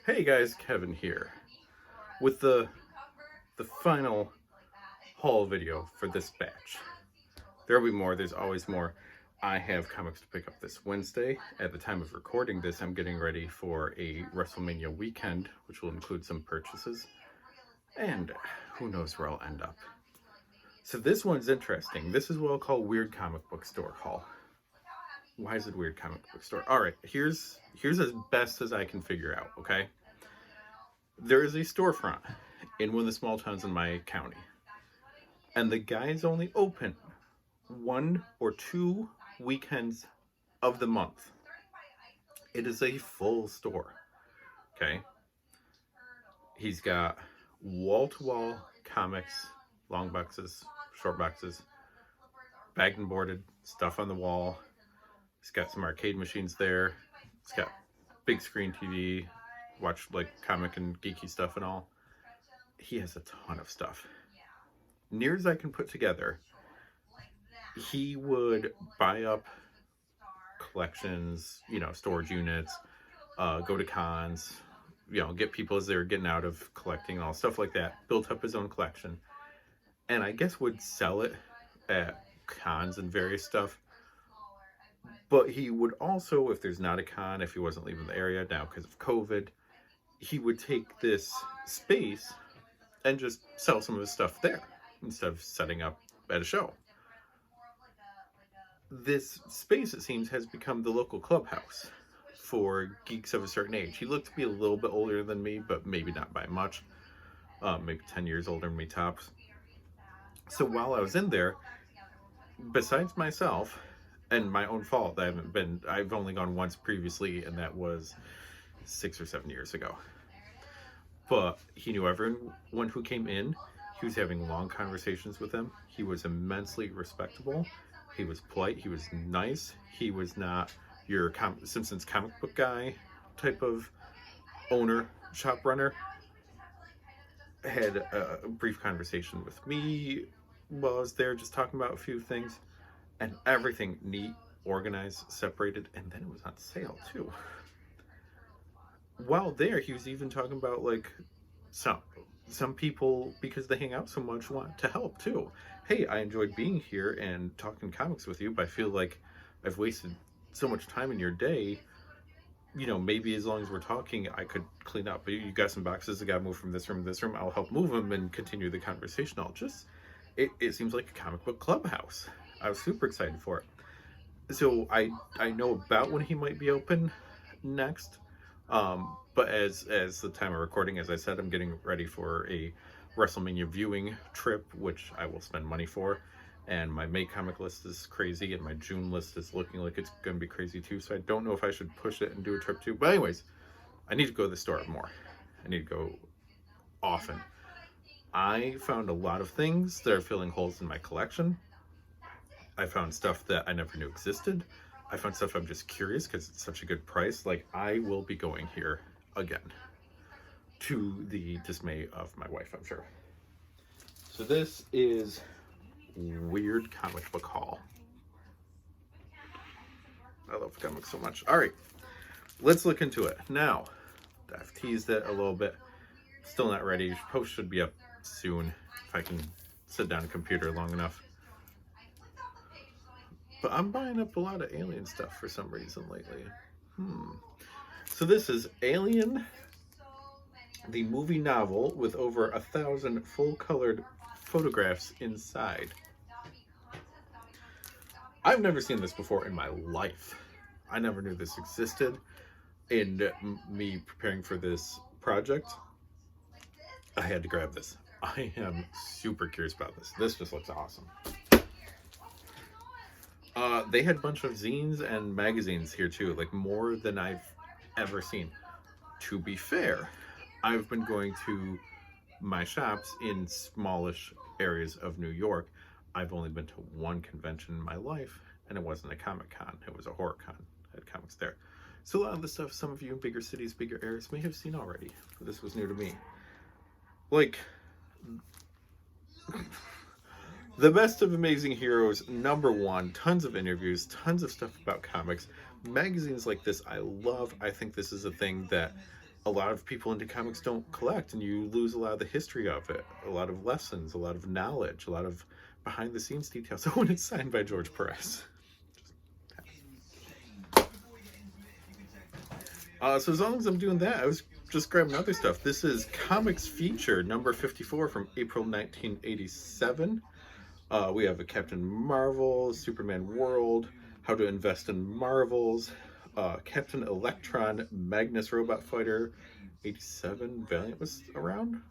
Hey guys, Kevin here with the final haul video for this batch. There'll be more, there's always more. I have comics to pick up this Wednesday. At the time of recording this, I'm getting ready for a WrestleMania weekend, which will include some purchases. And who knows where I'll end up. So this one's interesting. This is what I'll call weird comic book store haul. Why is it weird comic book store? Alright, here's as best as I can figure out, okay? There is a storefront in one of the small towns in my county, and the guy's only open 1 or 2 weekends of the month. It is a full store, okay? He's got wall-to-wall comics, long boxes, short boxes, bagged and boarded, stuff on the wall. He's got some arcade machines there. He's got big screen TV, watch like comic and geeky stuff and all. He has a ton of stuff. Near as I can put together, he would buy up collections, storage units, go to cons, get people as they were getting out of collecting and all stuff like that, built up his own collection, and I guess would sell it at cons and various stuff. But he would also, if there's not a con, if he wasn't leaving the area now because of COVID, he would take this space and just sell some of his stuff there instead of setting up at a show. This space, it seems, has become the local clubhouse for geeks of a certain age. He looked to be a little bit older than me, but maybe not by much. Maybe 10 years older than me tops. So while I was in there, besides myself, and my own fault, I've only gone once previously, and that was 6 or 7 years ago. But he knew everyone who came in. He was having long conversations with them. He was immensely respectable. He was polite. He was nice. He was not your Simpsons comic book guy type of owner, shop runner. Had a brief conversation with me while I was there, just talking about a few things. And everything neat, organized, separated, and then it was on sale too. While there, he was even talking about like some people, because they hang out so much, want to help too. Hey, I enjoyed being here and talking comics with you, but I feel like I've wasted so much time in your day. Maybe as long as we're talking, I could clean up. You got some boxes that got moved from this room to this room. I'll help move them and continue the conversation. It seems like a comic book clubhouse. I was super excited for it. So I know about when he might be open next. But as the time of recording, as I said, I'm getting ready for a WrestleMania viewing trip, which I will spend money for. And my May comic list is crazy, and my June list is looking like it's going to be crazy too. So I don't know if I should push it and do a trip too. But anyways, I need to go to the store more. I need to go often. I found a lot of things that are filling holes in my collection. I found stuff that I never knew existed. I found stuff I'm just curious because it's such a good price. Like, I will be going here again, to the dismay of my wife, I'm sure. So this is weird comic book haul. I love comics so much. All right, let's look into it. Now, I've teased it a little bit. Still not ready. Post should be up soon if I can sit down at a computer long enough. But I'm buying up a lot of Alien stuff for some reason lately. So this is Alien, the movie novel, with over 1,000 full-colored photographs inside. I've never seen this before in my life. I never knew this existed. In me preparing for this project, I had to grab this. I am super curious about this. This just looks awesome. They had a bunch of zines and magazines here too, like more than I've ever seen. To be fair, I've been going to my shops in smallish areas of New York. I've only been to one convention in my life, and it wasn't a Comic-Con, it was a horror con. I had comics there. So a lot of the stuff some of you in bigger cities, bigger areas may have seen already, but this was new to me. Like, The Best of Amazing Heroes, #1, tons of interviews, tons of stuff about comics. Magazines like this I love. I think this is a thing that a lot of people into comics don't collect, and you lose a lot of the history of it, a lot of lessons, a lot of knowledge, a lot of behind the scenes details. Oh, and it's signed by George Perez. So as long as I'm doing that, I was just grabbing other stuff. This is Comics Feature number 54 from April 1987. We have a Captain Marvel, Superman World, How to Invest in Marvels, Captain Electron, Magnus Robot Fighter, 87. Valiant was around?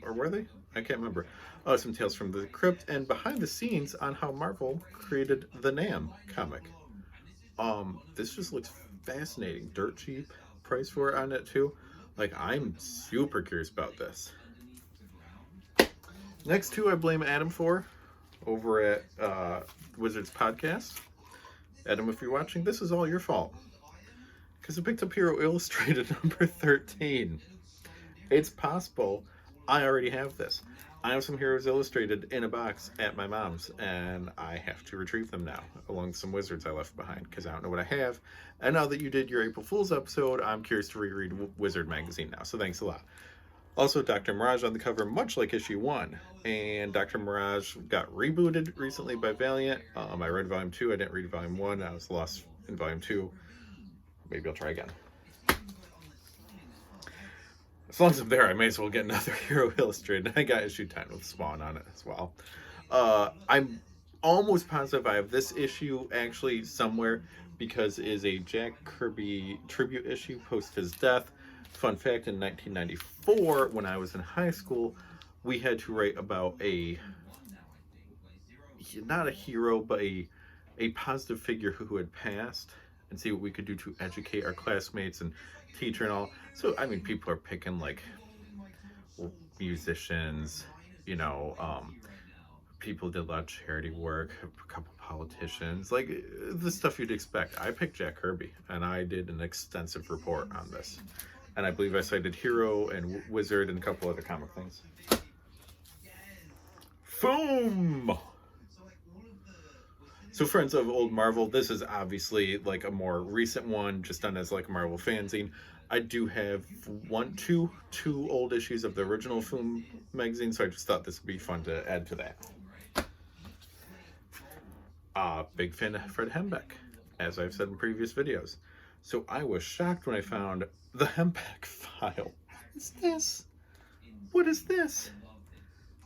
Or were they? I can't remember. Some Tales from the Crypt, and behind the scenes on how Marvel created the Nam comic. This just looks fascinating. Dirt cheap price for it on it too. Like, I'm super curious about this. Next two I blame Adam for over at Wizards Podcast. Adam, if you're watching, this is all your fault. Because I picked up Hero Illustrated number 13. It's possible I already have this. I have some Heroes Illustrated in a box at my mom's, and I have to retrieve them now, along with some Wizards I left behind, because I don't know what I have. And now that you did your April Fool's episode, I'm curious to reread Wizard Magazine now, so thanks a lot. Also, Dr. Mirage on the cover, much like issue 1. And Dr. Mirage got rebooted recently by Valiant. I read volume 2, I didn't read volume 1, I was lost in volume 2. Maybe I'll try again. As long as I'm there, I may as well get another Hero Illustrated. I got issue 10 with Spawn on it as well. I'm almost positive I have this issue actually somewhere, because it is a Jack Kirby tribute issue post his death. Fun fact, in 1994, when I was in high school, we had to write about not a hero, but a positive figure who had passed, and see what we could do to educate our classmates and teacher and all. So, I mean, people are picking, like, musicians, you know, people did a lot of charity work, a couple politicians, like, the stuff you'd expect. I picked Jack Kirby, and I did an extensive report on this. And I believe I cited Hero and Wizard and a couple other comic things. Boom! So, friends of old Marvel, this is obviously like a more recent one, just done as like a Marvel fanzine. I do have two old issues of the original film magazine, so I just thought this would be fun to add to that. Big fan of Fred Hembeck, as I've said in previous videos. So I was shocked when I found the Hembeck file. What is this? What is this?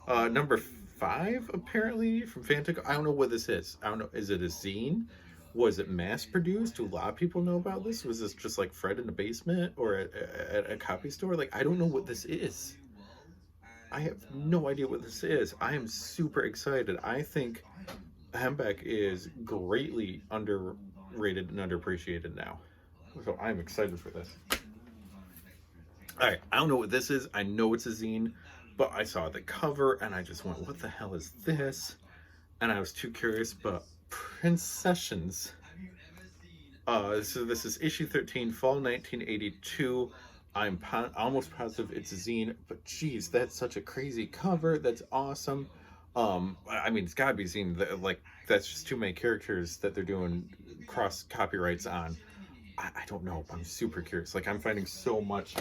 Number 5, apparently, from Fantic. I don't know what this is. I don't know. Is it a zine? Was it mass produced? Do a lot of people know about this? Was this just like Fred in the basement or at a copy store? Like, I don't know what this is. I have no idea what this is. I am super excited. I think Hembeck is greatly underrated and underappreciated now. So I'm excited for this. Alright, I don't know what this is. I know it's a zine, but I saw the cover and I just went, what the hell is this? And I was too curious, but Princessions. So this is issue 13, fall 1982. I'm almost positive it's a zine, but geez, that's such a crazy cover. That's awesome. I mean, it's gotta be zine. Like, that's just too many characters that they're doing cross copyrights on. I don't know. I'm super curious. Like, I'm finding so much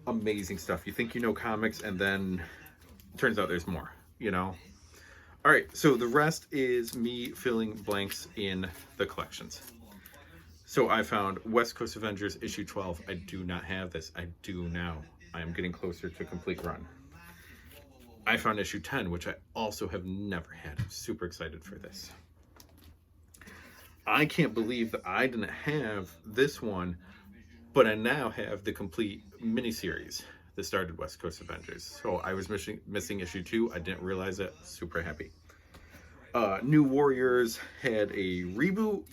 amazing stuff. You think you know comics, and then it turns out there's more, you know? All right, so the rest is me filling blanks in the collections. So I found West Coast Avengers issue 12. I do not have this. I do now. I am getting closer to complete run. I found issue 10, which I also have never had. I'm super excited for this. I can't believe that I didn't have this one, but I now have the complete miniseries that started West Coast Avengers. So I was missing issue 2. I didn't realize it. Super happy. New Warriors had a reboot.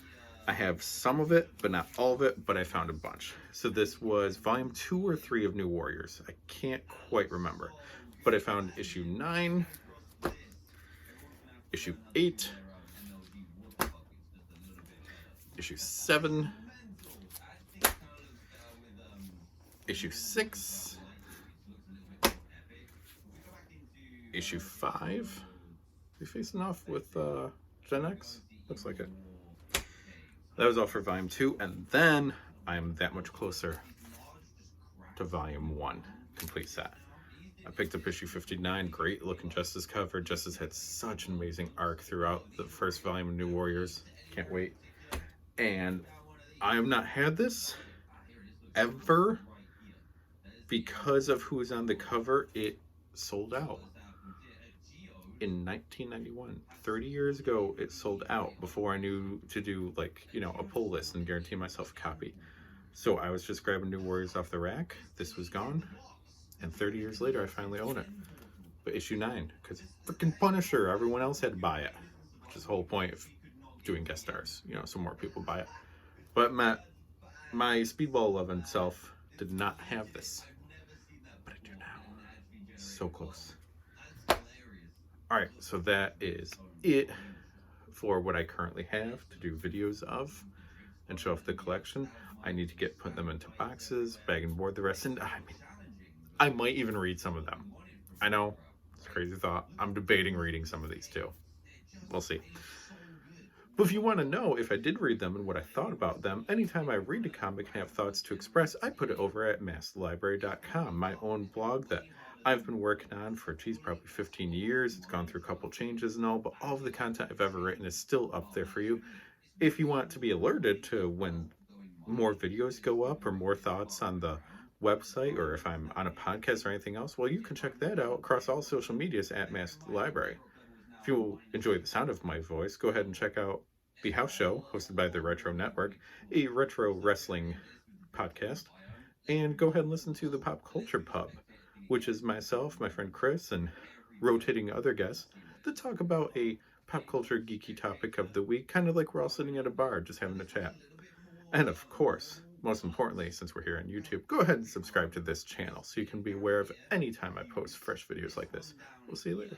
I have some of it, but not all of it, but I found a bunch. So this was volume 2 or 3 of New Warriors. I can't quite remember. But I found issue 9, issue 8, issue 7, issue 6, issue 5. We facing off with Gen X? Looks like it. That was all for volume 2, and then I'm that much closer to volume 1 complete set. I picked up issue 59, great looking Justice cover. Justice had such an amazing arc throughout the first volume of New Warriors. Can't wait. And I have not had this ever because of who is on the cover. It sold out in 1991. 30 years ago, it sold out before I knew to do, like, you know, a pull list and guarantee myself a copy. So I was just grabbing New Warriors off the rack. This was gone. And 30 years later, I finally own it. But issue 9, because freaking Punisher, everyone else had to buy it. Which is the whole point of doing guest stars, you know, so more people buy it. But my Speedball 11 self did not have this. But I do now. So close. Alright, so that is it for what I currently have to do videos of and show off the collection. I need to put them into boxes, bag and board the rest, and I might even read some of them. I know, it's a crazy thought. I'm debating reading some of these too. We'll see. But if you want to know if I did read them and what I thought about them, anytime I read a comic and have thoughts to express, I put it over at masslibrary.com, my own blog that I've been working on for, probably 15 years. It's gone through a couple changes and all, but all of the content I've ever written is still up there for you. If you want to be alerted to when more videos go up or more thoughts on the website, or if I'm on a podcast or anything else, well, you can check that out across all social medias at Mass Library. If you enjoy the sound of my voice, go ahead and check out The House Show, hosted by the Retro Network, a retro wrestling podcast, and go ahead and listen to the Pop Culture Pub, which is myself, my friend Chris, and rotating other guests that talk about a pop culture geeky topic of the week, kind of like we're all sitting at a bar just having a chat. And of course, most importantly, since we're here on YouTube, go ahead and subscribe to this channel so you can be aware of any time I post fresh videos like this. We'll see you later.